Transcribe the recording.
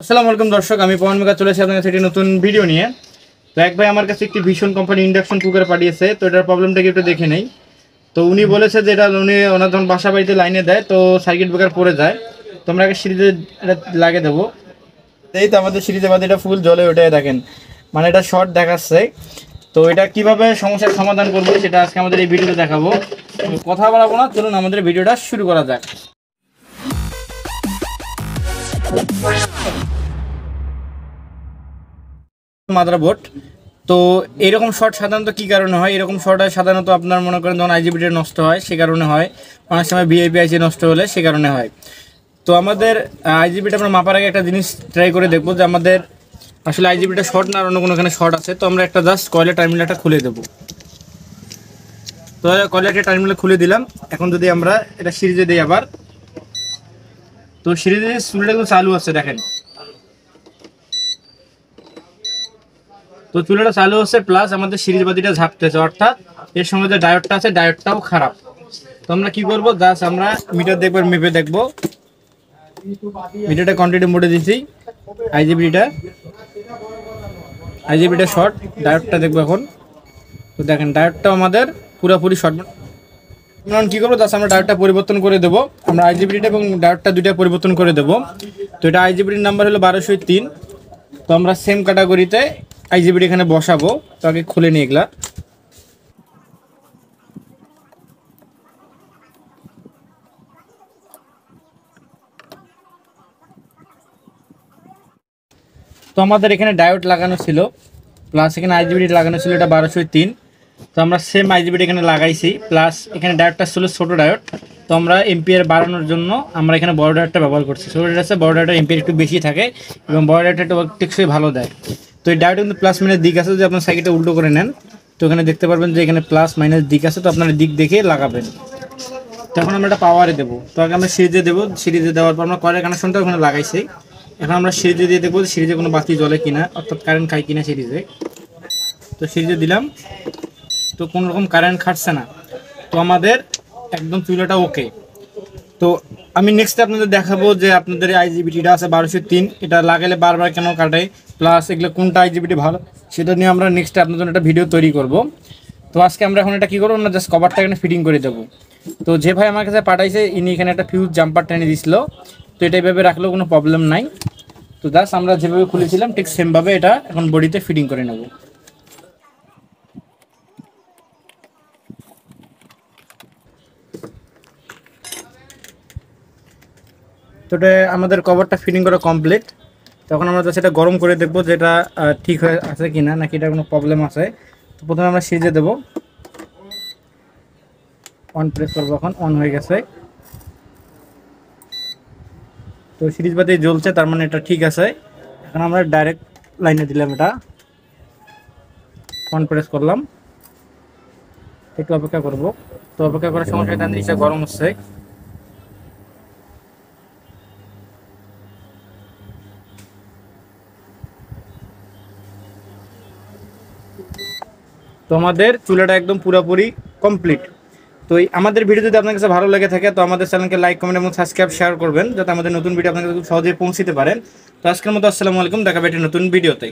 আসসালামু আলাইকুম দর্শক, আমি পवन মেকা চলে এসেছি আপনাদের কাছে একটি নতুন ভিডিও নিয়ে। তো এক ভাই আমার কাছে একটি ভীষণ কোম্পানি ইন্ডাকশন কুকার পাঠিয়েছে। তো এটার প্রবলেমটা কি একটু দেখে নেই। তো উনি বলেছে যে এটা ওনার যখন বাসা বাড়িতে লাইনে দেয় তো সার্কিট ব্রেকার পড়ে যায়। তো আমরা আগে সিরিজে এটা লাগিয়ে দেবো। এই তো আমাদের সিরিজে বাদে এটা ফুল জ্বলে ওঠে, দেখেন মানে এটা শর্ট দেখাচ্ছে। তো এটা কিভাবে সমস্যার সমাধান করবো সেটা আজকে আমাদের এই ভিডিওতে দেখাবো। কথা বাড়াবো না, চলুন আমাদের ভিডিওটা শুরু করা যাক। মাদারবোর্ড। তো এরকম শর্ট সাধারণত কী কারণে হয়? এরকম শর্ট হয় সাধারণত আপনার মনে করেন যখন আইজিবিটা নষ্ট হয় সে কারণে হয়, অনেক সময় ভিআইপি আইসি নষ্ট হলে সে কারণে হয়। তো আমাদের আইজিবিটা আমরা মাপার আগে একটা জিনিস ট্রাই করে দেখবো যে আমাদের আসলে আইজিবিটা শর্ট না আর অন্য কোনো এখানে শর্ট আছে। তো আমরা একটা জাস্ট কয়েলের টার্মিনালটা খুলে দেবো। তো কয়েলের একটা টার্মিনাল খুলে দিলাম। এখন যদি আমরা এটা সিরিজে দিই আবার, তো সিরিজে সুইচটা কিন্তু চালু আছে দেখেন। তো চুলাটা চালু হচ্ছে প্লাস আমাদের সিরিজ বাতিটা ঝাপতেছে, অর্থাৎ এর সঙ্গে যে ডায়োডটা আছে ডায়োডটাও খারাপ। তো আমরা কি করবো, জাস্ট আমরা মিটার দেখবো, মেপে দেখবো। মিটারটা কন্টিনিউ মোডে দিচ্ছি। আইজিবিটা শর্ট, ডায়োডটা দেখবো এখন। তো দেখেন ডায়োডটা আমাদের পুরোপুরি শর্ট। আমরা কী করবো, জাস্ট আমরা ডায়োডটা পরিবর্তন করে দেবো। আমরা আইজিবিটা এবং ডায়োডটা দুইটা পরিবর্তন করে দেবো। তো এটা আইজিবিটির নাম্বার হলো 1203। তো আমরা সেম ক্যাটাগরিতে আইজিবিটি এখানে বসাবো। তো আগে খুলে নিই এগুলা। তো আমাদের এখানে ডায়োড লাগানো ছিল প্লাস এখানে আইজিবিটি লাগানো ছিল, এটা 1203। তো আমরা সেম আইজিবিটি এখানে লাগাইছি, প্লাস এখানে ডায়োডটা ছিল ছোটো ডায়োড। তো আমরা এম্পিয়ার বাড়ানোর জন্য আমরা এখানে বড় ডায়োডটা ব্যবহার করছি। ছোটো ডায়োড আছে, বড় ডায়োডের এম্পিয়ার একটু বেশি থাকে এবং বড় ডায়োডটা একটু টেকসই ভালো দেয়। তো এই ডায়োড কিন্তু প্লাস মাইনাস দিক আছে, যদি আপনার সাইকেলটা উল্টো করে নেন তো এখানে দেখতে পারবেন যে এখানে প্লাস মাইনাস দিক আছে। তো আপনারা দিক দেখে লাগাবেন। তখন আমরা এটা পাওয়ারে দেবো। তো আগে আমরা সিরিজে দেবো, সিরিজে দেওয়ার পর আমরা কয়েলের কানেকশনটা ওখানে লাগাইছি। এখন আমরা সিরিজে দিয়ে দেখবো সিরিজে কোনো বাতি জ্বলে কিনা, অর্থাৎ কারেন্ট খায় কিনা সিরিজে। তো সিরিজে দিলাম, তো কোনো রকম কারেন্ট খাটছে না। তো আমাদের একদম চুলাটা ওকে। তো আমি নেক্সটে আপনাদের দেখাবো যে আপনাদের আইজিবিটিটা আছে 1203, এটা লাগালে বারবার কেন কাটে, প্লাস এগুলো কোনটা আইজিবিটি ভালো সেটা নিয়ে আমরা নেক্সটে আপনাদের জন্য একটা ভিডিও তৈরি করব। তো আজকে আমরা এখন এটা কী করবো, আমরা জাস্ট কভারটা এখানে ফিটিং করে দেবো। তো যে ভাই আমার কাছে পাঠাইছে ইনি এখানে একটা ফিউজ জাম্পার টেনে দিয়েছিল। তো এটা এভাবে রাখলেও কোনো প্রবলেম নাই। তো জাস্ট আমরা যেভাবে খুলেছিলাম ঠিক সেমভাবে এটা এখন বডিতে ফিটিং করে নেব। তো এটা আমাদের কভারটা ফিটিং করা কমপ্লিট। তখন আমরা জাস্ট এটা গরম করে দেখবো যে এটা ঠিক হয়ে আছে কি না, নাকি এটা কোনো প্রবলেম আছে। তো প্রথমে আমরা সিরিজে দেবো, অন প্রেস করবো, এখন অন হয়ে গেছে। তো সিরিজ বাতি জ্বলছে, তার মানে এটা ঠিক আছে। এখন আমরা ডাইরেক্ট লাইনে দিলাম, এটা অন প্রেস করলাম, একটু অপেক্ষা করব। তো অপেক্ষা করার সময় এটা নিচে গরম হচ্ছে। তো আমাদের চুলাটা একদম পুরোপুরি কমপ্লিট। তো আমাদের ভিডিও যদি আপনার কাছে ভালো লেগে থাকে তো আমাদের চ্যানেলকে লাইক, কমেন্ট এবং সাবস্ক্রাইব শেয়ার করবেন, যাতে আমাদের নতুন ভিডিও আপনার কাছে খুব সহজেই পৌঁছতে পারেন। তো আজকের মতো আসসালামু আলাইকুম, দেখা হবে একটা নতুন ভিডিওতে।